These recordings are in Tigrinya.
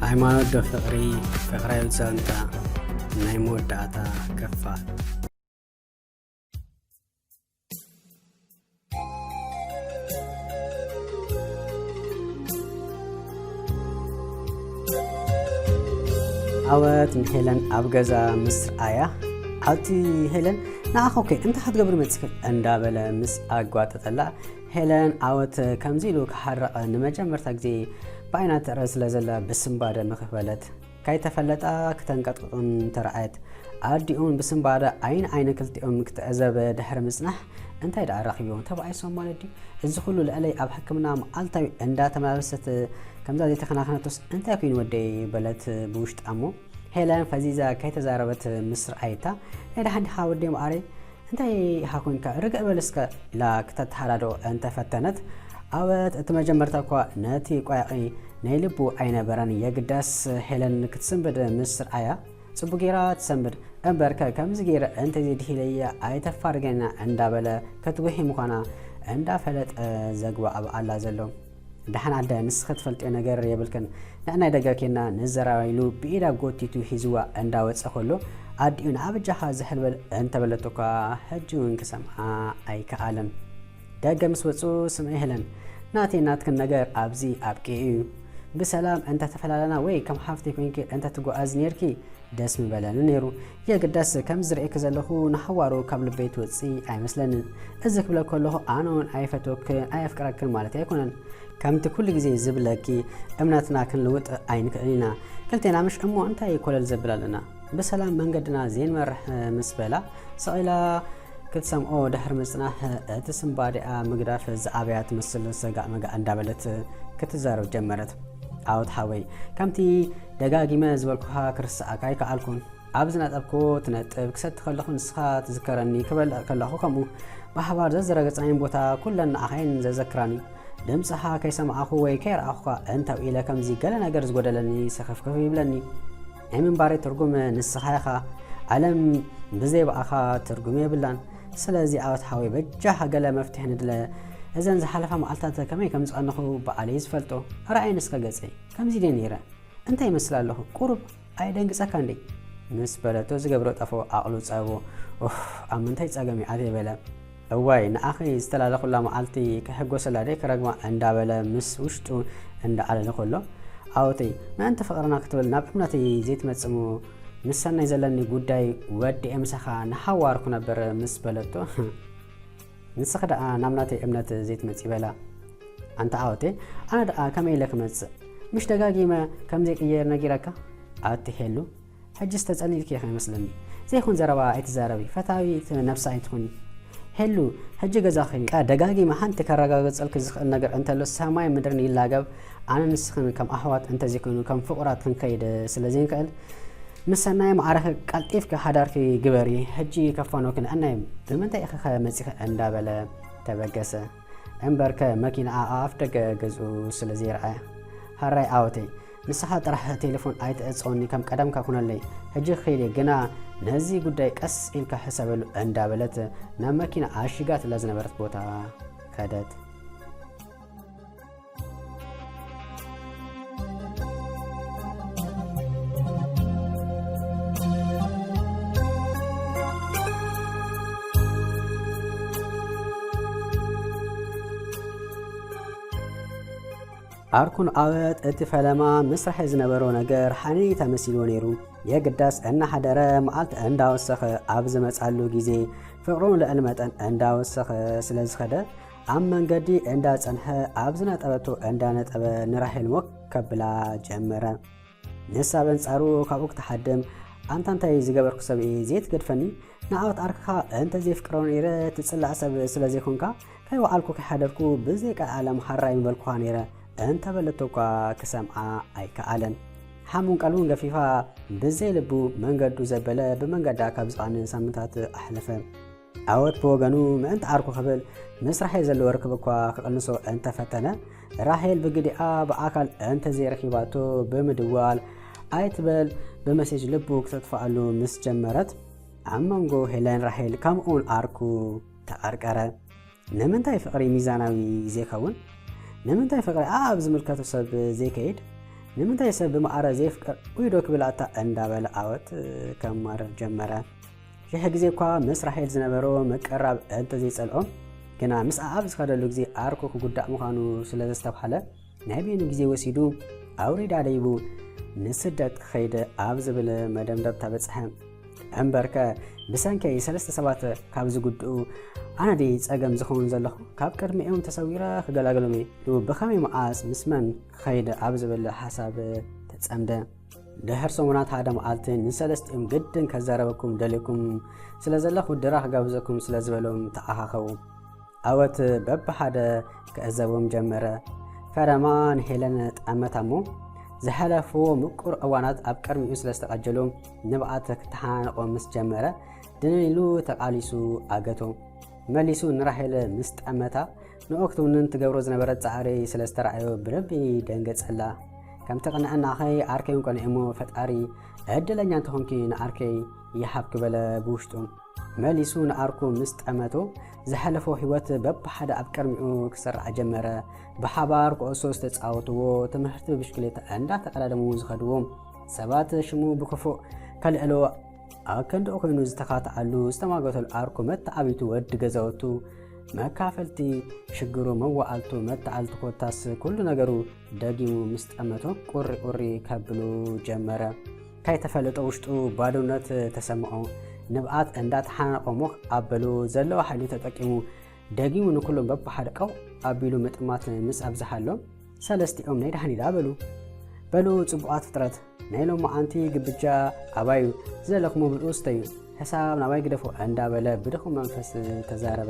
ሃይማኖት ዶ ፍቅሪ ፍቅራዊ ዛንታ ናይ መወዳእታ ክፋል عوات هيلن أبجزا مصر آية عالتي هيلن نأخوكي أنت حتقبل متسكت أندابلا مس أقوات تطلع هيلن عوات كمزيلو كحرق نمجا مرتاكزي باينات رأس لزلا بسنبادة مخفلت كاي تفلتا كتنقطقون ترعيت عاديون بسنبادة عين كلتيون مكتأزب دحر مسنح انت يدعى رخيون تبعي سومالي دي الزخلو لألي أب حكمنا معالتاوي اندات ملابست كمزا دي تخناخناتوس انت يكون ودي بلت بوشت أمو هيلان فزيزا كي تزاربت مصر آيتا نيدا حد حاول دي مقاري انت يحاكون رقع بلسك لا كتتحرادو انت فتنت عوات اتمجمرتاكوا ناتي قواقي نيلبو عين براني يقداس هيلان كتسنبد مصر آيا صبوغيرا تسنبد أمبركا كمزغير انت زيد هيليا آيتا فارغينا اندابلا كتوهي مخانا اندا فلت زقوا أب الله زلو دحن عدا نسخت فلت نجار يبلكن نحنا دقاكينا نزراويلو بإيدا قوتيتو هزوا اندا واتسخلو عاديون عبجاها زحلبل انت بلتوكا هجون كسمعا اي كعالم داقا مسوصو سمعي هلن ناتي ناتكن نجار أبزي أبكيو بسلام انت تفلالنا وي كم حافتي كوينكي انت تقو أزنيركي داسمي بلان نيرو يا قداس كم زرعيك زلخو نحوارو قبل بيت وصي اي مثلا ازك بلا كله انون اي فتوك اي افكارك مالتي يكونن كم كل جزي زبلكي امناتنا كنلوط عينك علينا قلتينا مش امو انت يكل الزبلالنا بسلام منقدنا زين مرح مسبلا سئلا كتسمعو دحر مسنح تسم بادئة مقداف زعابيات مسل سقع مقع اندابلت كتزارو جمرت عاود حاوي كمتي دقاقي ما زبالكوها كرسا كاي كعالكون عبزنا تبكو تنتب كسد تخلقو نسخة تذكرني كبل كلاخو كمو بحوار زرقت عين بوتا كلن اخين زذكراني دمسها كي سمعاخو وي كير اخوكا انتو إلا كمزي قلنا قرز قدلني سخفكو يبلني عمين باري ترقوم نسخايخا علم بزي بأخا ترقوم يبلن سلازي عاود حاوي بجاها قلا مفتح ندلا إذن زحلفها معلتات كمي كمز أنه بعلي يزفلتو رأي نسخة قزي كمزي دينيرا انت يمثل له قرب أي دنقصة كاندي نسبلتو زقبرو تفو أقلو تسابو أمنتي تساقمي عادي بلا أواي نأخي استلا لخلا معلتي كحقو سلادي كرقما اندا بلا مس وشتو اندا على لخلو عاوتي ما انت فقرنا كتبل نابحمناتي زيت متسمو نسانا يزلني قداي ودي امسخا نحواركو نبر مسبلتو نسخ دا نامناتي امنات زيت متسبلا انت عاوتي انا دا كمي لك متس مش دقاقي ما كم زي قير نجيركا عادتي حلو حجز تسألني لك يا خي مسلمي زي خون زربا ايتزاربي فتاوي نفسا ايتخوني حلو حجي قزاخي دقاقي ما حانت كراقا قزالك زخل نقر انت لو ساماي مدرني اللاقب انا نسخن كم احوات انت زيكونو كم فقرات كنكايد سلازين كال مسناي معرخ قلطيف كحدارك جبري حجي كفانو كن انا بمنت يا اخي مسيخ اندابله تبقسه امبركه ماكينه اف دغ غزو سلازي رأي هراي اوتي نسحه طرح تليفون ايت اصوني كم قدم ككونلي حجي خيلي غنا نزي غداي قس انك حسابلو اندابلت نا ماكينه اشيغات لازنبرت بوتا كادت أركون عوات اتفالما مسرح زنبرو نجر حني تمثيلو نيرو يقداس أن حدرا معلت أندا وسخ عبز مسألو جيزي فقرون لألمت أندا وسخ سلز خدا عمن قدي أندا تنها عبزنا تبتو أندا نتبا نرحل مكبلا جمرا نسابن سارو كابوك تحدم أنتان تاي زيقبر كسبي زيت قدفني نعوت أركها أنت زي فكرون إيرا تتسلع سب سلزي خونكا كي وعالكو كحدركو بزيك العالم حراي مبالكوها نيرا انت بلتوكا كسمعا اي كعالن حمون قلبون غفيفا بزي لبو منقدو زبلا بمنقدا كابزقان سامنتات احلفه عوت بوغانو ما انت عاركو خبل مسرح يزلو ركبكوا كقلنسو انت فتنه راحيل بقديا باكل انت زي ركيباتو بمدوال ايتبل بمسج لبو كتطفالو مس جمرت عمانغو هيلين راحيل كامون اركو تقرقره نمنتاي فقري ميزاناوي زي كون نمنتاي فقري ابز ملكاتو سب زي كيد ንምንታይ ሰብ ብማዕረ ዘይፍቅር ውይዶ ክብላታ እንዳበለ ዓወት ከማርር ጀመረ። ሽሕ ግዜ እኳ ምስ ራሄል ዝነበሮ መቀራብ እንተዘይጸልኦም ግና ምስ ኣብ ዝኸደሉ ግዜ ኣርኮ ክጉዳእ ምዃኑ ስለ ዘስተብሓለ ናይ ቤኑ ግዜ ወሲዱ ኣውሪዳ ደይቡ ንስደት ክኸይድ ኣብ ዝብል መደምደምታ በጽሐ። እምበርከ ብሰንከይ 3 ሰባት ካብ ዝጉድኡ ኣነ ደይ ጸገም ዝኸውን ዘለኹ ካብ ቅድሚኦም ተሰዊረ ክገላገሎም ኢሉ ብኸመይ መዓስ ምስ መን ክኸይድ ኣብ ዝብል ሓሳብ ተጸምደ። ድሕር ሰሙናት ሓደ መዓልቲ ንሰለስቲኦም ግድን ከዛረበኩም ደልየኩም ስለ ዘለኹ ድራ ክጋብዘኩም ስለ ዝበሎም ተኣኻኸቡ። ዓወት በብሓደ ክዕዘቦም ጀመረ። ፈረማ ንሄለን ጣመታ እሞ ዝሓለፍዎ ምቁር እዋናት ኣብ ቅድሚኡ ስለ ዝተቐጀሉ ንብዓት ክተሓናነቖም ምስ ጀመረ ድንኢሉ ተቓሊሱ ኣገቶ መሊሱ ንራሄል ምስ ጣመታ ንኦክቶንን ትገብሮ ዝነበረት ፃዕሪ ስለ ዝተረኣዮ ብረቢ ደንገጸላ። ከም ተቕንዐናኸይ ኣርከይን ቆኒዐ እሞ ፈጣሪ ዕድለኛ እንተኾንኪ ንኣርከይ ይሓብ ክበለ ብውሽጡ መሊሱ ንኣርኩ ምስ ጠመቶ ዝሓለፎ ህይወት በብሓደ ኣብ ቅድሚኡ ክስራዕ ጀመረ። ብሓባር ኩዕሶ ዝተፃወትዎ ትምህርቲ ብሽክሌታ እንዳተቀዳደሙ ዝኸድዎ ሰባት ሽሙ ብክፉእ ከልዕልዎ ኣብ ክንድኡ ኮይኑ ዝተኻትዓሉ ዝተማገተሉ ኣርኩ መተዓቢቱ ወዲ ገዛወቱ መካፈልቲ ሽግሩ መዋዓልቱ መተዓልቲ ኮታስ ኩሉ ነገሩ ደጊሙ ምስ ጠመቶ ቁሪ ቁሪ ከብሉ ጀመረ። ካይተፈለጦ ውሽጡ ባዶነት ተሰምዖ። ንብዓት እንዳተሓናቆሞ ኣበሉ ዘለዎ ሓይሉ ተጠቂሙ ደጊሙ ንኩሎም በብሓደ ቀው ኣቢሉ ምጥማት ምስ ኣብዝሓሎም ሰለስቲኦም ናይ ዳሕኒዳ በሉ ጽቡቓት ፍጥረት ናይ ሎማ ኣንቲ ግብጃ ኣባዩ ዘለኽሞ ብልኡ ስተዩ ሕሳብ ናባይ ግደፎ እንዳበለ ብድኹም መንፈስ ተዛረበ።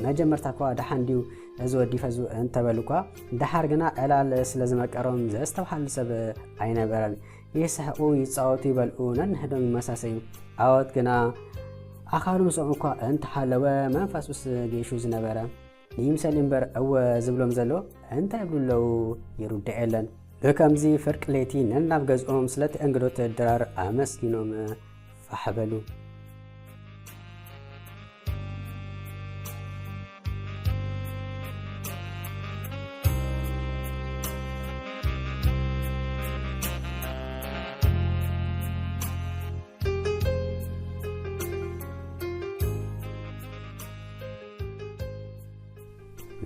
መጀመርታ እኳ ዳሓን ድዩ እዚ ወዲ ፈዙ እንተበሉ እኳ ዳሓር ግና ዕላል ስለ ዝመቀሮም ዘስተብሓሉ ሰብ ኣይነበረን። ይስሕቁ ይፃወቱ ይበልኡ ነንሕዶም ይመሳሰዩ። ዓወት ግና ኣኻሉ ምስኦም እኳ እንተሓለወ መንፈስ ምስ ጌሹ ዝነበረ ይምሰል እምበር እወ ዝብሎም ዘሎ እንታይ ይብሉለው ይሩድዕ የለን። ብከምዚ ፍርቂ ለይቲ ነናብ ገዝኦም ስለቲ እንግዶት ድራር ኣመስኪኖም ፋሕበሉ።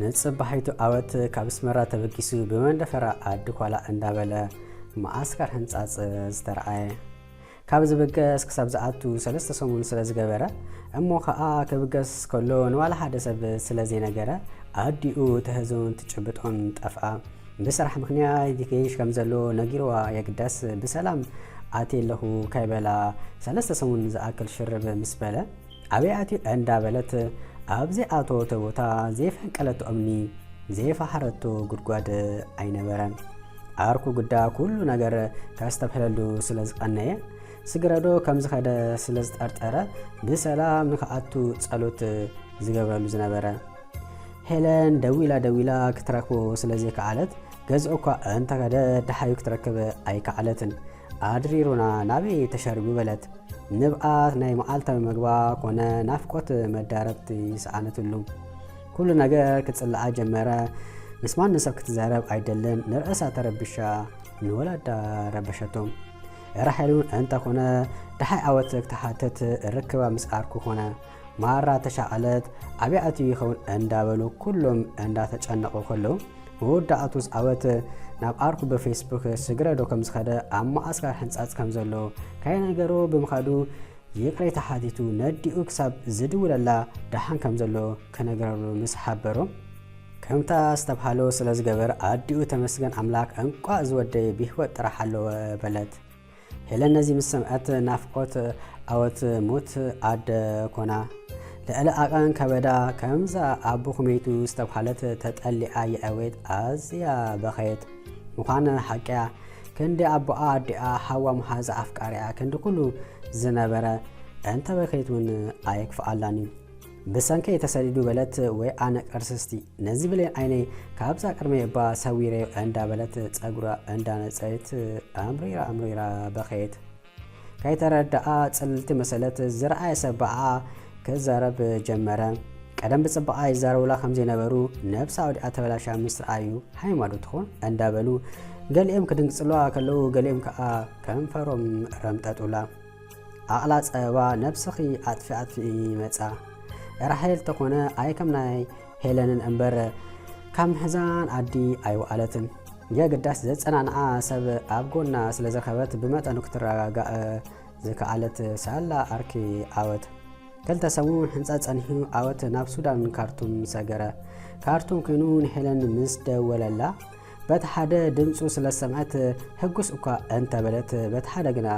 ንጽባሒቱ ዓወት ካብ ስመራ ተበጊሱ ብመንደፈራ ኣዲ ኳላ እንዳበለ ማኣስካር ህንጻጽ ዝተረኣየ ካብ ዝብገስ ክሳብ ዝኣቱ 3 ሰሙን ስለ ዝገበረ እሞ ከዓ ክብገስ ከሎ ንዋላ ሓደ ሰብ ስለ ዘይነገረ ኣዲኡ ተህዞን ትጭብጦን ጠፍኣ። ብስራሕ ምክንያት ዲኬሽ ከም ዘሎ ነጊርዋ የግዳስ ብሰላም ኣትየለኹ ካይበላ 3 ሰሙን ዝኣክል ሽርብ ምስ በለ ዓብያቲ እንዳበለት ኣብዚ ኣተወተ ቦታ ዘይፈንቀለቶ እምኒ ዘይፋሓረቶ ጉድጓድ ኣይነበረን። ኣርኩ ጉዳ ኩሉ ነገር ካስተብሕለሉ ስለ ዝቐነየ ስግረዶ ከም ዝኸደ ስለ ዝጠርጠረ ብሰላም ንክኣቱ ጸሎት ዝገብረሉ ዝነበረ። ሄለን ደዊላ ክትረክቦ ስለ ዘይከዓለት ገዝኦ እኳ እንተኸደ ደሓዩ ክትረክብ ኣይከዓለትን። ኣድሪሩና ናበይ ተሸሪቡ በለት። ንብዓት ናይ መዓልታዊ መግባ ኮነ ናፍቆት መዳረብቲ ይሰኣነትሉ። ኩሉ ነገር ክትጽልዓ ጀመረ። ምስ ማንም ሰብ ክትዛረብ ኣይደልን። ንርእሳ ተረብሻ ንወላዳ ረበሸቶም። ራሒሉን እንተኾነ ድሓይ ዓወት ክትሓትት ርክባ ምስ ኣርኩ ኮነ ማራ ተሻቐለት ዓብያቱ ይኸውን እንዳበሉ ኩሎም እንዳተጨነቑ ከለዉ መወዳእቱስ ዓወት ናብ ኣርኩ በፌስቡክ ስግረዶ ከም ዝኸደ ኣብ ማኣስካር ሕንጻጽ ከም ዘሎ ካይነገሮ ብምኻዱ ይቕሬ ተሓቲቱ ነዲኡ ክሳብ ዝድውለላ ዳሓን ከም ዘሎ ከነገረሉ ምስ ሓበሮ ከምታ ዝተብሃሎ ስለ ዝገበር ኣዲኡ ተመስገን ኣምላክ እንቋ ዝወደየ ብህይወት ጥራሕ ኣለወ በለት። ሄለን ነዚ ምስ ሰምዐት ናፍቆት ዓወት ሞት ኣደ ኮና ልዕሊ ኣቐን ከበዳ ከምዛ ኣቦ ኹሜቱ ዝተብሃለት ተጠሊዓ የዕዌት ኣዝያ በኸየት። ምዃነ ሓቂያ ክንዲ ኣቦኣ ኣዲኣ ሓዋ መሓዛ ኣፍቃሪያ ክንዲ ኩሉ ዝነበረ እንተበከይት እውን ኣየክፍኣላኒ። ብሰንከይ ተሰዲዱ በለት ወይ ኣነ ቀርስስቲ ነዚ ብሌን ዓይነይ ካብዛ ቅድመ እባ ሰዊረዮ እንዳበለት ጸጉራ እንዳነጸየት ኣምሪራ በኸየት። ካይተረዳኣ ጽልልቲ መሰለት ዝረኣየ ሰብዓ ክዛረብ ጀመረ። ቀደም ብጽባኣ ይዛረቡላ ከም ዘይነበሩ ነብሳ ወዲኣ ተበላሻ ምስ ረኣዩ ሃይማኖ ትኾን እንዳበሉ ገሊኦም ክድንግጽሏ ከለዉ ገሊኦም ከዓ ከንፈሮም ረምጠጡላ ኣቕላ ጸባ ነብስኺ ኣጥፊ መጻ ራሄል ተኾነ ኣይ ከም ናይ ሄለንን እምበር ካብ ምሕዛን ኣዲ ኣይወኣለትን የግዳስ ዘጸናንዓ ሰብ ኣብ ጎና ስለ ዘረኸበት ብመጠኑ ክትረጋጋእ ዝከኣለት ሳላ ኣርኪ ዓወት ክልተ ሰሙን ህንጻ ጸኒሑ ዓወት ናብ ሱዳን ካርቱም ሰገረ ካርቱም ኮይኑ ንሄለን ምስ ደወለላ በቲ ሓደ ድምፁ ስለ ሰምዐት ሕጉስ እኳ እንተበለት በቲ ሓደ ግና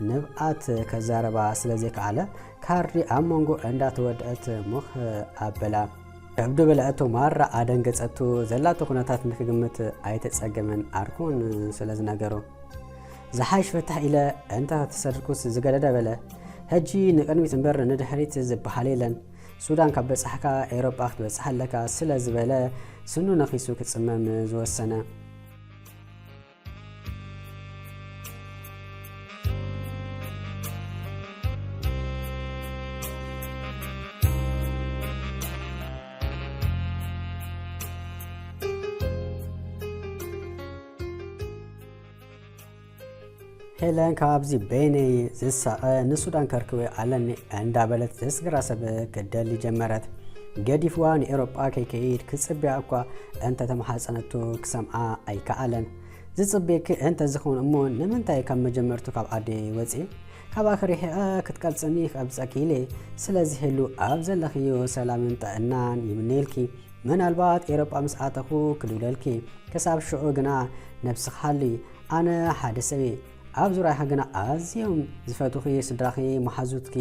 ንብኣት ከዛረባ ስለ ዘይከኣለ ካርዲ ኣብ መንጎ እንዳተወድአት ሙኽ ኣበላ ዕብዱ በላእቶ ማራ ኣደንገጸቱ ዘላቶ ኩነታት ንክግምት ኣይተጸገመን ኣርኮን ስለ ዝነገሮ ዝሓይሽ ፈታሕ ኢለ እንታ ተሰርኩስ ዝገደደ በለ ሕጂ ንቅድሚት እምበር ንድሕሪት ዝበሃል የለን ሱዳን ካብ በጻሕካ ኤውሮጳ ክትበጽሕ ኣለካ ስለ ዝበለ ስኑ ነኺሱ ክጽመም ዝወሰነ ሄለን ካብዚ በይነይ ዝሳቐ ንሱዳን ከርክበ ኣለኒ እንዳበለት ዘስገራሰብ ክደሊ ጀመረት ገዲፍዋ ንኤውሮጳ ከይከይድ ክጽብያ እኳ እንተ ተመሓፀነቱ ክሰምዓ ኣይከኣለን ዝጽቤክ እንተ ዝኸውን እሞ ንምንታይ ካብ መጀመርቱ ካብ ዓዲ ወፂ ካብ ኣኽሪሕአ ክትቀልጽኒ ክኣብፀኪ ኢለ ስለዚ ህሉ ኣብ ዘለኽዮ ሰላምን ጥዕናን ይምነየልኪ ምናልባት ኤውሮጳ ምስ ኣተኹ ክድውለልኪ ክሳብ ሽዑ ግና ነብስኻሊ ኣነ ሓደ ሰበ ኣብ ዙርያኻ ግና ኣዝዮም ዝፈትኺ ስድራኺ መሓዙትኪ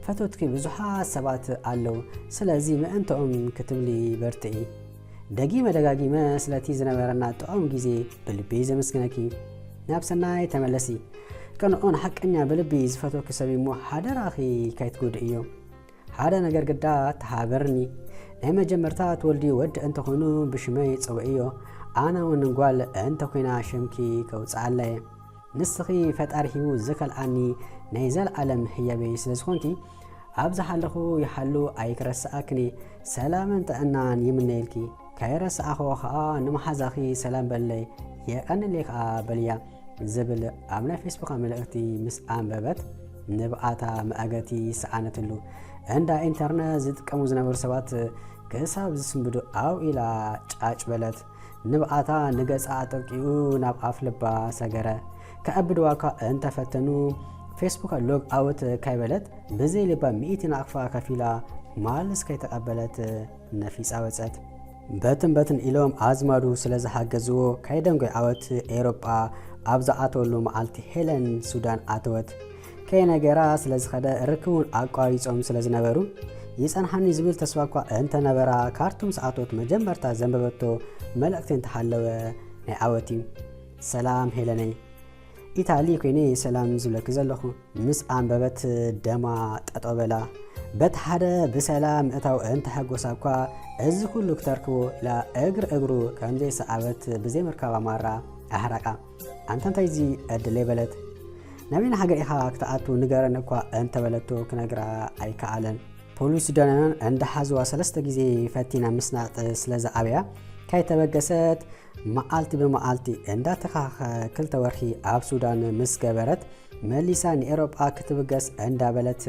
ፈቶትኪ ብዙሓት ሰባት ኣለዉ ስለዚ ምእንተኦም ክትብሊ በርትኢ ደጊመ ደጋጊመ ስለቲ ዝነበረና ጥዑም ግዜ ብልቢ ዘመስግነኪ ናብ ሰናይ ተመለሲ ቅንኦን ሓቀኛ ብልቢ ዝፈትኪ ሰብ እሞ ሓደራኺ ከይትጎድእ እዮም ሓደ ነገር ግዳ ተሃበርኒ ናይ መጀመርታት ወልዲ ወዲ እንተኾይኑ ብሽመይ ጽውዕዮ ኣነ እውን ጓል እንተ ኮይና ሽምኪ ከውፅዓለየ ንስኺ ፈጣሪ ሂቡ ዝከልኣኒ ናይ ዘለዓለም ህያበይ ስለ ዝኾንኪ ኣብ ዝሓለኹ ይሓሉ ኣይክረስኣክኒ ሰላምን ጥዕናን ይምነየልኪ ካይረስኣኸ ከዓ ንመሓዛኺ ሰላም በለይ የቐንለይ ከዓ በልያ ዝብል ኣብ ናይ ፌስቡክ መልእኽቲ ምስ ኣንበበት ንብኣታ መኣገቲ ሰዓነትሉ እንዳ ኢንተርነት ዝጥቀሙ ዝነበሩ ሰባት ክሳብ ዝስንብዱ ኣው ኢላ ጫጭ በለት ንብኣታ ንገጻ ጠቂኡ ናብ ኣፍ ልባ ሰገረ ከኣብድዋካ እንተፈተኑ ፌስቡክ ሎግ ኣውት ካይበለት ብዘይ ልባ 100 ኣቕፋ ከፊላ ማልስ ከይተቐበለት ነፊፃ ወፀት በትን ኢሎም ኣዝማዱ ስለ ዝሓገዝዎ ካይደንጎይ ዓወት ኤውሮጳ ኣብ ዝኣተወሉ መዓልቲ ሄለን ሱዳን ኣተወት ከይነገራ ስለ ዝኸደ ርክቡን ኣቋሪፆም ስለ ዝነበሩ ይጸንሓኒ ዝብል ተስፋ እኳ እንተነበራ ካርቱም ሰዓቶት መጀመርታ ዘንበበቶ መልእኽቲ እንተሓለወ ናይ ዓወት እዩ ሰላም ሄለነይ ኢታሊ ኮይነ ሰላም ዝብለክ ዘለኹ ምስ ኣንበበት ደማ ጠጦበላ በት ሓደ ብሰላም ምእታው እንተሐጎሳ እኳ እዚ ኩሉ ክተርክቦ ኢላ እግሩ ከምዘይ ሰዓበት ብዘይ መርከባ ማራ ኣሕራቃ ኣንተ እንታይ እዚ ዕድለይ በለት ናበይና ሃገር ኢኻ ክትኣቱ ንገረን እኳ እንተበለቶ ክነግራ ኣይከኣለን ፖሊስ ሱዳናውያን እንዳሓዝዋ 3 ግዜ ፈቲና ምስናጥ ስለ ዝዓበያ ካይተበገሰት መዓልቲ ብመዓልቲ እንዳተኻኸ 2 ወርሒ ኣብ ሱዳን ምስ ገበረት መሊሳ ንኤውሮጳ ክትብገስ እንዳበለት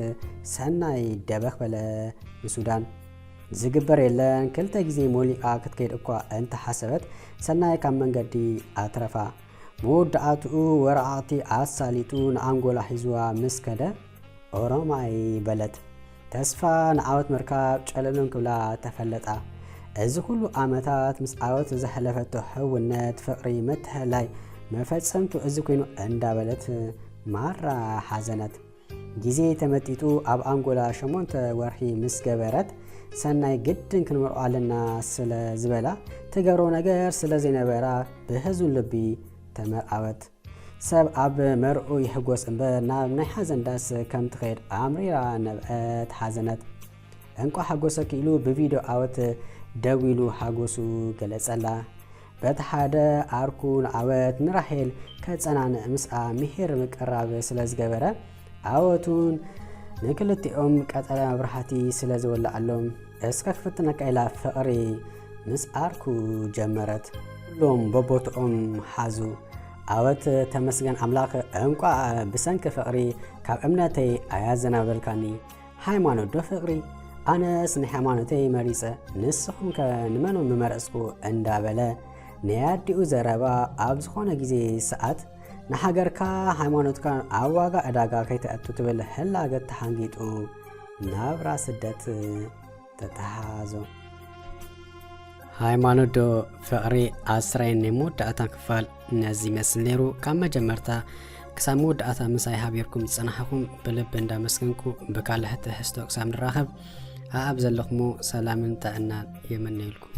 ሰናይ ደበኽ በለ ንሱዳን ዝግበር የለን 2 ግዜ ሞሊቃ ክትከይድ እኳ እንተሓሰበት ሰናይ ካብ መንገዲ ኣትረፋ መወዳእትኡ ወረዓቕቲ ኣሳሊጡ ንኣንጎላ ሒዝዋ ምስ ከደ ኦሮማይ በለት ተስፋ ንዓወት መርካብ ጨለሎም ክብላ ተፈለጣ እዚ ኩሉ ዓመታት ምስ ዓወት ዘሕለፈቶ ሕውነት ፍቕሪ መትሕላይ መፈጸምቱ እዚ ኮይኑ እንዳበለት ማራ ሓዘነት ግዜ ተመጢጡ ኣብ ኣንጎላ 8 ወርሒ ምስ ገበረት ሰናይ ግድን ክንመርዖ ኣለና ስለ ዝበላ ትገብሮ ነገር ስለ ዘይነበራ ብህዙን ልቢ ተመርዓወት ሰብ ኣብ መርዑ ይሕጎስ እምበር ናብ ናይ ሓዘን ዳስ ከም ትኸይድ ኣምሪራ ነብአት ሓዘነት እንቋ ሓጎሰኪ ኢሉ ብቪድዮ ዓወት ደው ኢሉ ሓጎሱ ገለጸላ በቲ ሓደ ኣርኩ ንዓወት ንራሄል ከጸናንዕ ምስኣ ምሄር ምቅራብ ስለ ዝገበረ ዓወቱን ንክልቲኦም ቀጠለ መብራህቲ ስለ ዝወላዓሎም اسكا كفتنك إلى فقري مس أركو جمرت كلهم ببوتهم حازو عوت تمسجن أملاك أنقع بسنك فقري كاب أمنتي أيازنا بالكاني هايمانو دو فقري أنا سن حيمانتي مريسة نسخم كنمنو ممرسكو اندابلا نياديو زرابا أبزخونا جزي ساعت نحجركا هايمانوتكا عواغا أداغا كي تأتو تبل هلاغا تحانجيتو نابرا سدت تتحازو ሃይማኖት ዶ ፍቅሪ ኣስራይ ንሙዳእታ ክፋል ነዚ መስል ነይሩ ካብ መጀመርታ ክሳብ መወዳእታ ምሳይ ሃቢርኩም ዝፀናሕኩም ብልቢ እንዳመስገንኩ ብካልእ ሕቶ ክሳብ ንራኸብ ኣብ ዘለኹሞ ሰላምን ጥዕናን የመነይልኩም